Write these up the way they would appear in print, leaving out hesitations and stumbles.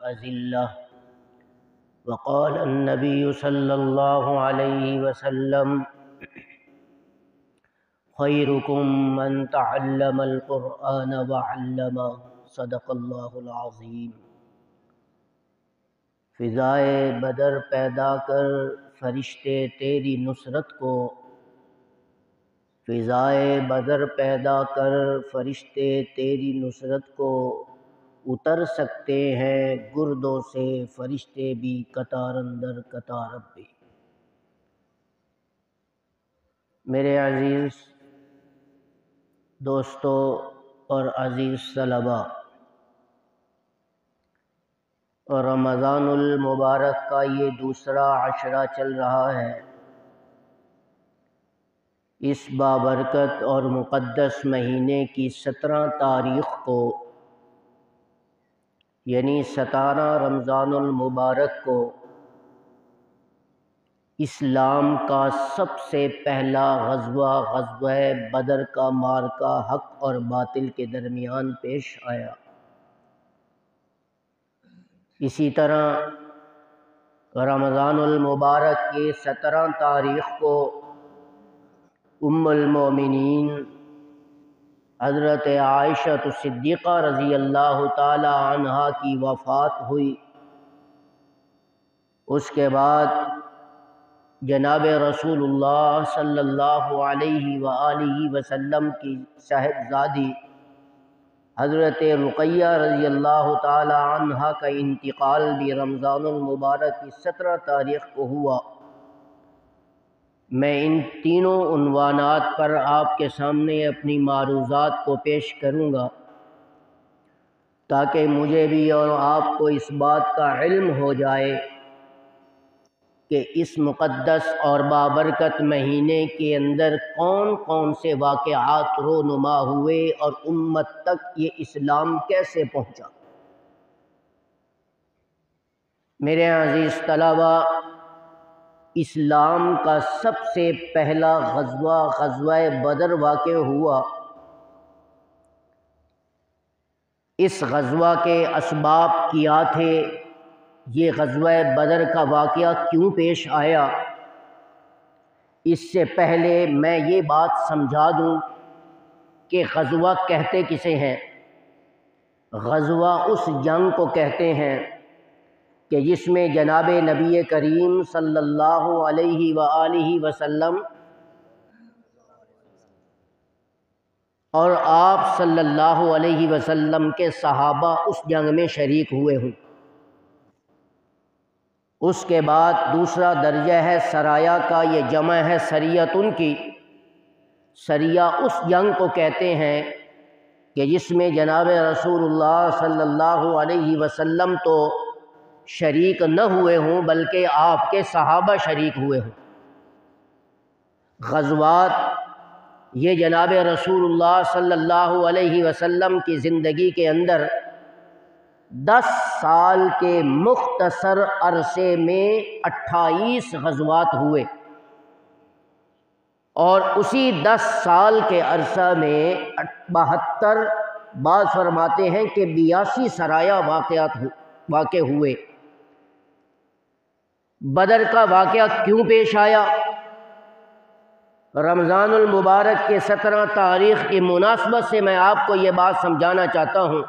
أذلة. وقال النبي صلى الله عليه وسلم: خيركم من تعلم القرآن وعلمه. صدق اللہ العظیم. فضائے بدر پیدا کر فرشتے تیری نصرت کو، فضائے بدر پیدا کر فرشتے تیری نصرت کو، اتر سکتے ہیں گردوں سے فرشتے بھی قطار اندر قطار اب بھی. میرے عزیز دوستو اور عزیز طلباء، اور رمضان المبارک کا یہ دوسرا عشرہ چل رہا ہے. اس بابرکت اور مقدس مہینے کی 17 تاریخ کو، یعنی 17 رمضان المبارک کو، اسلام کا سب سے پہلا غزوہ بدر کا معرکہ حق اور باطل کے درمیان پیش آیا. اسی طرح رمضان المبارک کی 17 تاریخ کو ام المومنین حضرت عائشہ صدیقہ رضی اللہ تعالی عنہا کی وفات ہوئی. اس کے بعد جناب رسول اللہ صلی اللہ علیہ وآلہ وسلم کی صاحبزادی حضرت رقیہ رضی اللہ تعالی عنہا کا انتقال بھی رمضان المبارک کی 17 تاریخ کو ہوا. میں ان تینوں عنوانات پر آپ کے سامنے اپنی معروضات کو پیش کروں گا تاکہ مجھے بھی اور آپ کو اس بات کا علم ہو جائے کہ اس مقدس اور بابرکت مہینے کے اندر کون کون سے واقعات رونما ہوئے اور امت تک یہ اسلام کیسے پہنچا. میرے عزیز طلبہ، اسلام کا سب سے پہلا غزوہ بدر واقع ہوا. اس غزوہ کے اسباب کیا تھے؟ یہ غزوہ بدر کا واقعہ کیوں پیش آیا؟ اس سے پہلے میں یہ بات سمجھا دوں کہ غزوہ کہتے کسے ہیں. غزوہ اس جنگ کو کہتے ہیں کہ جس میں جناب نبی کریم صلی اللہ علیہ وآلہ وسلم اور آپ صلی اللہ علیہ وسلم کے صحابہ اس جنگ میں شریک ہوئے ہوں. اس کے بعد دوسرا درجہ ہے سرایا کا، یہ جمع ہے سریتن کی. سریہ اس جنگ کو کہتے ہیں کہ جس میں جناب رسول اللہ صلی اللہ علیہ وسلم تو شریک نہ ہوئے ہوں بلکہ آپ کے صحابہ شریک ہوئے ہوں. غزوات یہ جناب رسول اللہ صلی اللہ علیہ وسلم کی زندگی کے اندر 10 سال کے مختصر عرصے میں 28 غزوات ہوئے، اور اسی 10 سال کے عرصہ میں 72، بعض فرماتے ہیں کہ 82 سرایا واقع ہوئے. بدر کا واقعہ کیوں پیش آیا؟ رمضان المبارک کے 17 تاریخ کی مناسبت سے میں آپ کو یہ بات سمجھانا چاہتا ہوں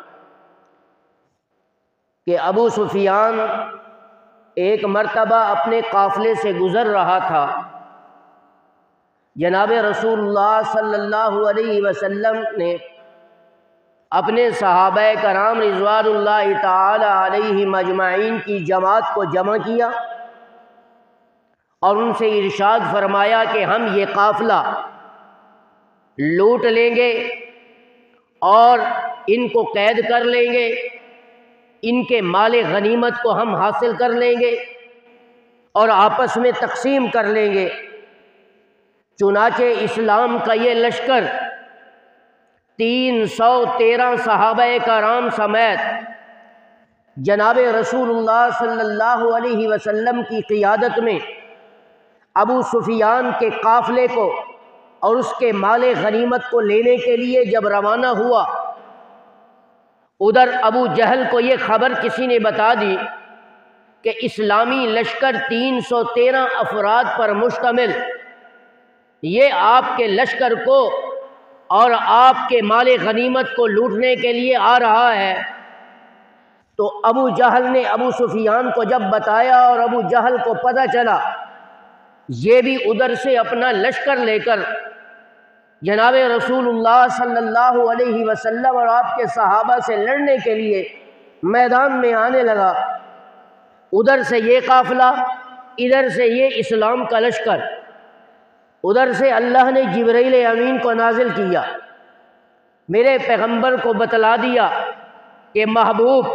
کہ ابو سفیان ایک مرتبہ اپنے قافلے سے گزر رہا تھا. جناب رسول اللہ صلی اللہ علیہ وسلم نے اپنے صحابہ کرام رضوان اللہ تعالی علیہم اجمعین کی جماعت کو جمع کیا اور ان سے ارشاد فرمایا کہ ہم یہ قافلہ لوٹ لیں گے اور ان کو قید کر لیں گے، ان کے مال غنیمت کو ہم حاصل کر لیں گے اور آپس میں تقسیم کر لیں گے. چنانچہ اسلام کا یہ لشکر 313 صحابہ کرام سمیت جناب رسول اللہ صلی اللہ علیہ وسلم کی قیادت میں ابو سفیان کے قافلے کو اور اس کے مال غنیمت کو لینے کے لیے جب روانہ ہوا، ادھر ابو جہل کو یہ خبر کسی نے بتا دی کہ اسلامی لشکر 313 افراد پر مشتمل یہ آپ کے لشکر کو اور آپ کے مال غنیمت کو لوٹنے کے لیے آ رہا ہے۔ تو ابو جہل نے ابو سفیان کو جب بتایا اور ابو جہل کو پتہ چلا، یہ بھی ادھر سے اپنا لشکر لے کر جناب رسول اللہ صلی اللہ علیہ وسلم اور آپ کے صحابہ سے لڑنے کے لیے میدان میں آنے لگا۔ ادھر سے یہ قافلہ، ادھر سے یہ اسلام کا لشکر۔ ادھر سے اللہ نے جبرائیل امین کو نازل کیا، میرے پیغمبر کو بتلا دیا کہ محبوب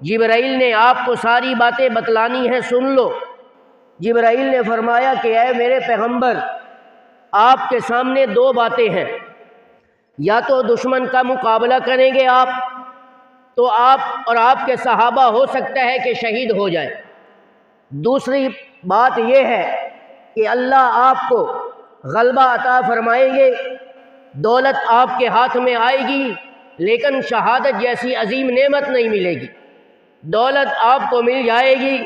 جبرائیل نے آپ کو ساری باتیں بتلانی ہیں، سن لو۔ جبرائیل نے فرمایا کہ اے میرے پیغمبر، آپ کے سامنے دو باتیں ہیں، یا تو دشمن کا مقابلہ کریں گے آپ تو آپ اور آپ کے صحابہ ہو سکتا ہے کہ شہید ہو جائیں، دوسری بات یہ ہے کہ اللہ آپ کو غلبہ عطا فرمائیں گے، دولت آپ کے ہاتھ میں آئے گی، لیکن شہادت جیسی عظیم نعمت نہیں ملے گی۔ دولت آپ کو مل جائے گی،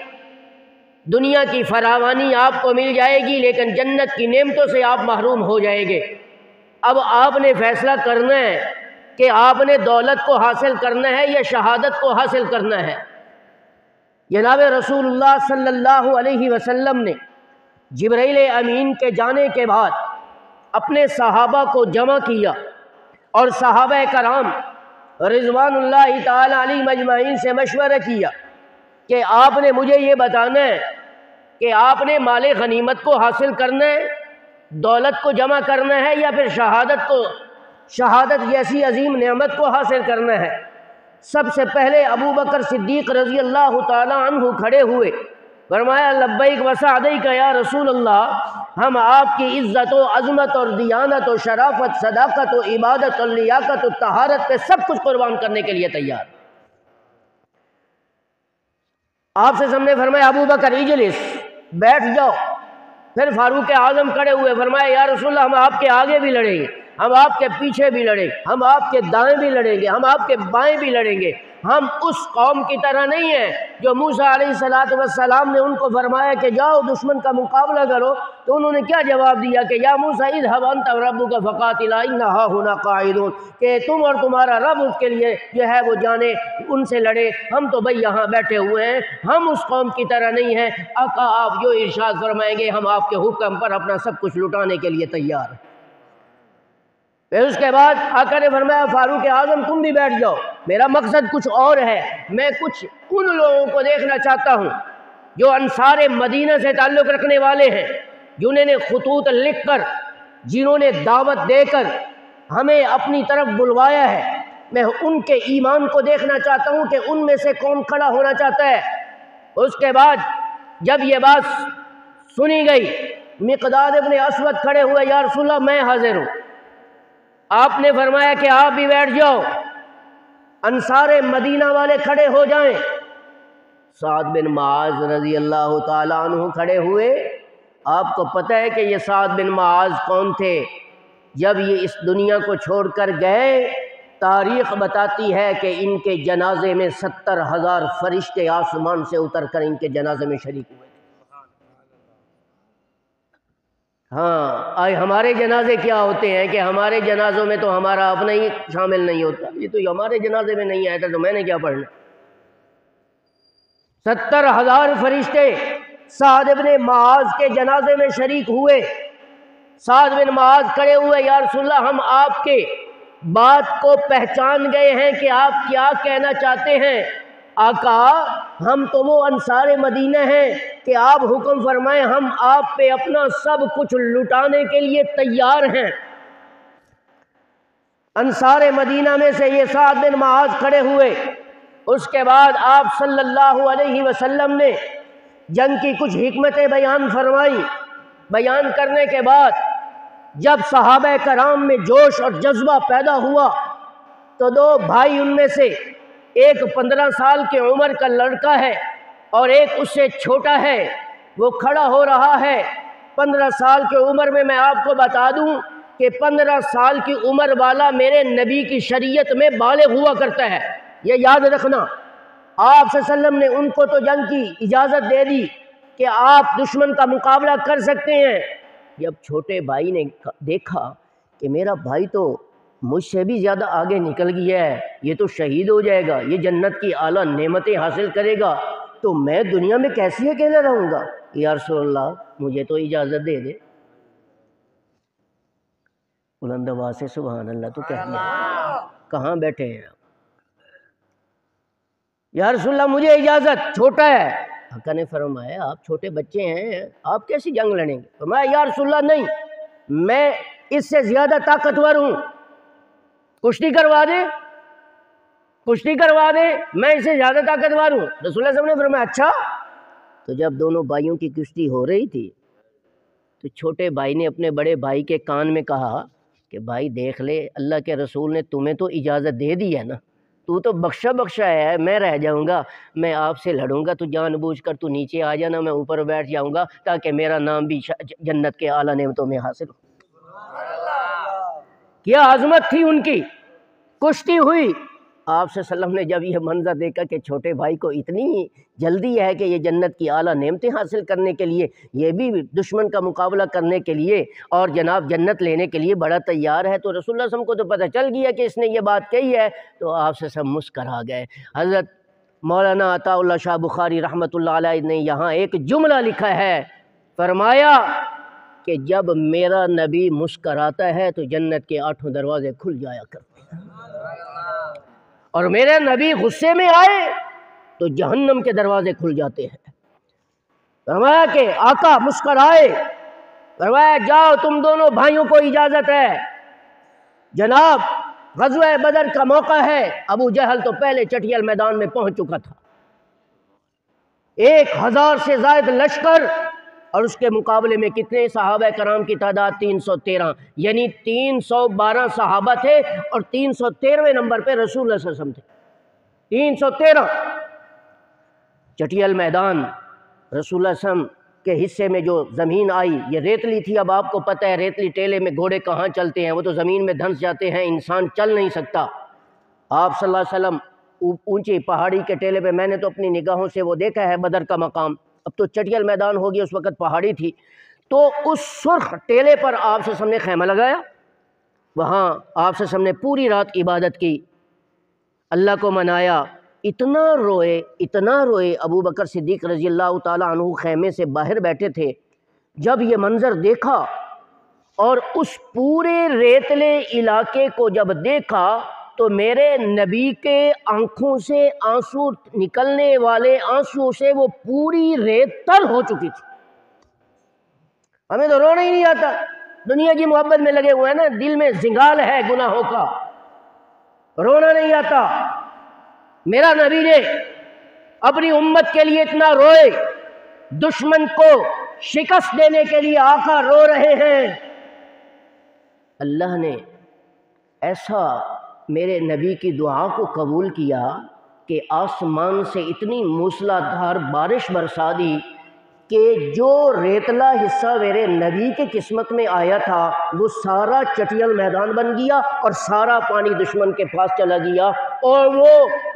دنیا کی فراوانی آپ کو مل جائے گی، لیکن جنت کی نعمتوں سے آپ محروم ہو جائیں گے۔ اب آپ نے فیصلہ کرنا ہے کہ آپ نے دولت کو حاصل کرنا ہے یا شہادت کو حاصل کرنا ہے۔ جناب رسول اللہ صلی اللہ علیہ وسلم نے جبرائیل امین کے جانے کے بعد اپنے صحابہ کو جمع کیا اور صحابہ کرام رضوان اللہ تعالی علیہم اجمعین سے مشورہ کیا کہ آپ نے مجھے یہ بتانا ہے کہ آپ نے مال غنیمت کو حاصل کرنا ہے، دولت کو جمع کرنا ہے، یا پھر شہادت جیسی عظیم نعمت کو حاصل کرنا ہے۔ سب سے پہلے ابو بکر صدیق رضی اللہ تعالی عنہ کھڑے ہوئے، فرمایا لبیک وسعدیک یا رسول اللہ، ہم آپ کی عزت و عظمت اور دیانت و شرافت، صداقت و عبادت اور لیاقت و طہارت پہ سب کچھ قربان کرنے کے لیے تیار۔ آپ سے سب نے فرمایا ابو بکر اجلس، بیٹھ جاؤ۔ پھر فاروق اعظم کھڑے ہوئے، فرمایا یا رسول اللہ، ہم آپ کے آگے بھی لڑیں گے، ہم آپ کے پیچھے بھی لڑیں گے، ہم آپ کے دائیں بھی لڑیں گے، ہم آپ کے بائیں بھی لڑیں گے۔ ہم اس قوم کی طرح نہیں ہیں جو موسیٰ علیہ السلام نے ان کو فرمایا کہ جاؤ دشمن کا مقابلہ کرو، تو انہوں نے کیا جواب دیا کہ یا موسیٰ اذهب انت وربک فقاتلا انا ھاہنا قاعدون، کہ تم اور تمہارا رب اس کے لیے جو ہے وہ جانے، ان سے لڑے، ہم تو بھئی یہاں بیٹھے ہوئے ہیں، ہم اس قوم کی طرح نہیں ہیں۔ آقا آپ جو ارشاد فرمائیں گے ہم آپ کے حکم پر اپنا سب کچھ لٹانے کے لیے تیار ہیں۔ پھر اس کے بعد آقا نے فرمایا فاروق اعظم تم بھی بیٹھ جاؤ، میرا مقصد کچھ اور ہے، میں کچھ ان لوگوں کو دیکھنا چاہتا ہوں جو انصار مدینہ سے تعلق رکھنے والے ہیں، جنہوں نے خطوط لکھ کر، جنہوں نے دعوت دے کر ہمیں اپنی طرف بلوایا ہے، میں ان کے ایمان کو دیکھنا چاہتا ہوں کہ ان میں سے کون کھڑا ہونا چاہتا ہے۔ اس کے بعد جب یہ بات سنی گئی، مقداد ابن اسود کھڑے ہوئے، یا رسول اللہ میں حاضر ہوں۔ آپ نے فرمایا کہ آپ بھی بیٹھ جاؤ، انصار مدینہ والے کھڑے ہو جائیں۔ سعد بن معاذ رضی اللہ تعالی عنہ کھڑے ہوئے۔ آپ کو پتہ ہے کہ یہ سعد بن معاذ کون تھے؟ جب یہ اس دنیا کو چھوڑ کر گئے، تاریخ بتاتی ہے کہ ان کے جنازے میں 70,000 فرشتے آسمان سے اتر کر ان کے جنازے میں شریک ہوئے۔ ہاں، ہمارے جنازے کیا ہوتے ہیں کہ ہمارے جنازوں میں تو ہمارا اپنا ہی شامل نہیں ہوتا، یہ تو ہمارے جنازے میں نہیں آیا تھا تو میں نے کیا پڑھنا۔ 70,000 فرشتے سعد بن معاذ کے جنازے میں شریک ہوئے۔ سعد بن معاذ کھڑے ہوئے، یا رسول اللہ ہم آپ کے بات کو پہچان گئے ہیں کہ آپ کیا کہنا چاہتے ہیں۔ آقا ہم تو وہ انصار مدینہ ہیں کہ آپ حکم فرمائیں، ہم آپ پہ اپنا سب کچھ لٹانے کے لیے تیار ہیں۔ انصار مدینہ میں سے یہ سعد بن معاذ کھڑے ہوئے۔ اس کے بعد آپ صلی اللہ علیہ وسلم نے جنگ کی کچھ حکمتیں بیان فرمائی۔ بیان کرنے کے بعد جب صحابہ کرام میں جوش اور جذبہ پیدا ہوا تو دو بھائی، ان میں سے ایک 15 سال کی عمر کا لڑکا ہے اور ایک اس سے چھوٹا ہے، وہ کھڑا ہو رہا ہے۔ 15 سال کی عمر میں آپ کو بتا دوں کہ 15 سال کی عمر والا میرے نبی کی شریعت میں بالغ ہوا کرتا ہے، یہ یاد رکھنا، آپ صلی اللہ علیہ وسلم نے ان کو تو جنگ کی اجازت دے دی کہ آپ دشمن کا مقابلہ کر سکتے ہیں۔ جب چھوٹے بھائی نے دیکھا کہ میرا بھائی تو مجھ سے بھی زیادہ آگے نکل گیا ہے، یہ تو شہید ہو جائے گا، یہ جنت کی اعلیٰ نعمتیں حاصل کرے گا، تو میں دنیا میں کیسے اکیلے رہوں گا؟ یا رسول اللہ مجھے تو اجازت دے دے۔ بلند آواز سے سبحان اللہ تو کہہ دیا۔ کہاں بیٹھے ہیں آپ؟ یا رسول اللہ مجھے اجازت، چھوٹا ہے۔ آقا نے فرمایا آپ چھوٹے بچے ہیں، آپ کیسی جنگ لڑیں گے؟ فرمایا یا رسول اللہ نہیں، میں اس سے زیادہ طاقتور ہوں، کشتی کروا دے، کشتی کروا دے، میں اس سے زیادہ طاقتور ہوں۔ رسول اللہ صلی اللہ علیہ وسلم نے فرمایا اچھا۔ تو جب دونوں بھائیوں کی کشتی ہو رہی تھی تو چھوٹے بھائی نے اپنے بڑے بھائی کے کان میں کہا کہ بھائی دیکھ لے، اللہ کے رسول نے تمہیں تو اجازت دے دی ہے نا، تو بخشا بخشا ہے، میں رہ جاؤں گا، میں آپ سے لڑوں گا، تو جان بوجھ کر تو نیچے آ جانا، میں اوپر بیٹھ جاؤں گا تاکہ میرا نام بھی جنت کے اعلیٰ نعمتوں میں حاصل ہو۔ کیا عظمت تھی ان کی۔ کشتی ہوئی، آپ صلی اللہ علیہ وسلم نے جب یہ منظر دیکھا کہ چھوٹے بھائی کو اتنی جلدی ہے کہ یہ جنت کی اعلیٰ نعمتیں حاصل کرنے کے لیے، یہ بھی دشمن کا مقابلہ کرنے کے لیے اور جناب جنت لینے کے لیے بڑا تیار ہے، تو رسول اللہ صلی اللہ علیہ وسلم کو تو پتہ چل گیا کہ اس نے یہ بات کہی ہے، تو آپ سے سب مسکرا گئے۔ حضرت مولانا عطا اللہ شاہ بخاری رحمۃ اللہ علیہ نے یہاں ایک جملہ لکھا ہے، فرمایا کہ جب میرا نبی مسکراتا ہے تو جنت کے 8 دروازے کھل جایا کرتے ہیں، اور میرے نبی غصے میں آئے تو جہنم کے دروازے کھل جاتے ہیں۔ فرمایا کہ آقا مسکرائے، فرمایا جاؤ تم دونوں بھائیوں کو اجازت ہے، جناب غزوہ بدر کا موقع ہے۔ ابو جہل تو پہلے چٹیل میدان میں پہنچ چکا تھا، 1000 سے زائد لشکر، اور اس کے مقابلے میں کتنے صحابہ کرام کی تعداد 313، یعنی 312 صحابہ تھے اور 313ویں نمبر پہ رسول اللہ صلی اللہ علیہ وسلم تھے۔ 313 چٹیل میدان، رسول اللہ صلی اللہ علیہ وسلم کے حصے میں جو زمین آئی یہ ریتلی تھی۔ اب آپ کو پتہ ہے ریتلی ٹیلے میں گھوڑے کہاں چلتے ہیں، وہ تو زمین میں دھنس جاتے ہیں، انسان چل نہیں سکتا۔ آپ صلی اللہ علیہ وسلم اونچی پہاڑی کے ٹیلے پہ، میں نے تو اپنی نگاہوں سے وہ دیکھا ہے بدر کا مقام، اب تو چٹیل میدان ہو گیا، اس وقت پہاڑی تھی، تو اس سرخ ٹیلے پر آپ سے سب نے خیمہ لگایا، وہاں آپ سے سب نے پوری رات عبادت کی، اللہ کو منایا، اتنا روئے ابو بکر صدیق رضی اللہ تعالیٰ عنہ خیمے سے باہر بیٹھے تھے، جب یہ منظر دیکھا اور اس پورے ریتلے علاقے کو جب دیکھا تو میرے نبی کے آنکھوں سے آنسو نکلنے والے آنسو سے وہ پوری ریت تر ہو چکی تھی۔ ہمیں تو رونا ہی نہیں آتا، دنیا کی محبت میں لگے ہوئے ہیں نا، دل میں زنگال ہے گناہوں کا، رونا نہیں آتا۔ میرا نبی نے اپنی امت کے لیے اتنا روئے، دشمن کو شکست دینے کے لیے آقا رو رہے ہیں۔ اللہ نے ایسا میرے نبی کی دعا کو قبول کیا کہ آسمان سے اتنی موسلادھار بارش برسا دی کہ جو ریتلا حصہ میرے نبی کے قسمت میں آیا تھا وہ سارا چٹیل میدان بن گیا اور سارا پانی دشمن کے پاس چلا گیا اور وہ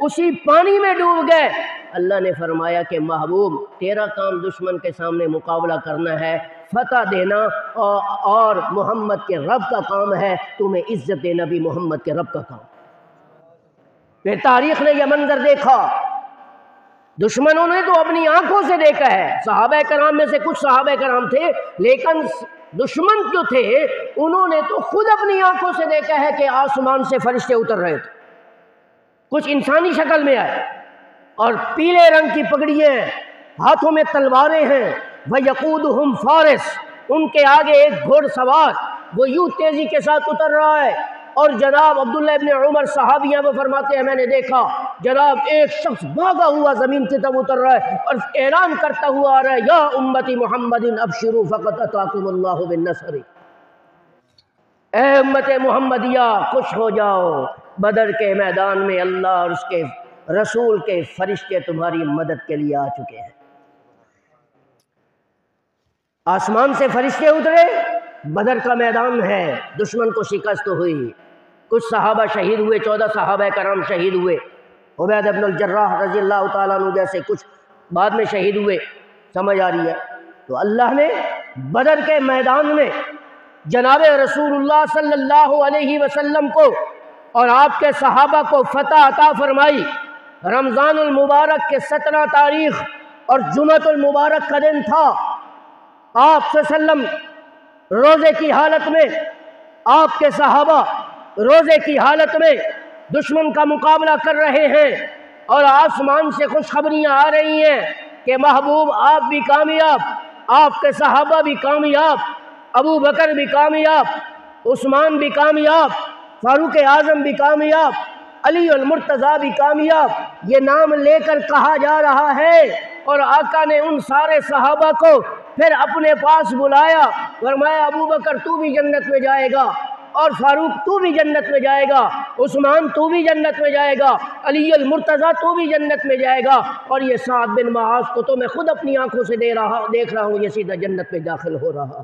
اسی پانی میں ڈوب گئے۔ اللہ نے فرمایا کہ محبوب تیرا کام دشمن کے سامنے مقابلہ کرنا ہے، فتح دینا، اور محمد کے رب کا کام ہے تمہیں عزت دینا، بھی محمد کے رب کا کام۔ پھر تاریخ نے یہ منظر دیکھا، دشمنوں نے تو اپنی آنکھوں سے دیکھا ہے، صحابہ کرام میں سے کچھ صحابہ کرام تھے، لیکن دشمن جو تھے انہوں نے تو خود اپنی آنکھوں سے دیکھا ہے کہ آسمان سے فرشتے اتر رہے تھے، کچھ انسانی شکل میں آئے اور پیلے رنگ کی پگڑیاں ہیں، ہاتھوں میں تلواریں ہیں، وَيَقُودُهُمْ فارس، ان کے آگے ایک گھوڑ سوار، وہ یوں تیزی کے ساتھ اتر رہا ہے، اور جناب عبداللہ ابن عمر صحابیاں وہ فرماتے ہیں میں نے دیکھا جناب ایک شخص بھاگا ہوا زمین کی طرف اتر رہا ہے اور اعلان کرتا ہوا آ رہا ہے یا امتی محمد ابشروا فقد اتاکم اللہ بالنصر، اے امت محمدیہ خوش ہو جاؤ، بدر کے میدان میں اللہ اور اس کے رسول کے فرشتے تمہاری مدد کے لیے آ چکے ہیں۔ آسمان سے فرشتے اترے، بدر کا میدان ہے، دشمن کو شکست ہوئی، کچھ صحابہ شہید ہوئے، 14 صحابہ کرام شہید ہوئے، عبید بن الجراح رضی اللہ تعالیٰ عنہ جیسے کچھ بعد میں شہید ہوئے، سمجھ آ رہی ہے؟ تو اللہ نے بدر کے میدان میں جناب رسول اللہ صلی اللہ علیہ وسلم کو اور آپ کے صحابہ کو فتح عطا فرمائی۔ رمضان المبارک کے 17 تاریخ اور جمعۃ المبارک کا دن تھا۔ آپ صلی اللہ علیہ وسلم روزے کی حالت میں، آپ کے صحابہ روزے کی حالت میں دشمن کا مقابلہ کر رہے ہیں، اور آسمان سے خوشخبریاں آ رہی ہیں کہ محبوب آپ بھی کامیاب، آپ کے صحابہ بھی کامیاب، ابو بکر بھی کامیاب، عثمان بھی کامیاب، فاروق اعظم بھی کامیاب، علی المرتضیٰ بھی کامیاب، یہ نام لے کر کہا جا رہا ہے۔ اور آقا نے ان سارے صحابہ کو پھر اپنے پاس بلایا، فرمایا ابو بکر تو بھی جنت میں جائے گا، اور فاروق تو بھی جنت میں جائے گا، عثمان تو بھی جنت میں جائے گا، علی المرتضیٰ تو بھی جنت میں جائے گا، اور یہ سعد بن معاذ کو تو میں خود اپنی آنکھوں سے دیکھ رہا ہوں، یہ سیدھا جنت میں داخل ہو رہا۔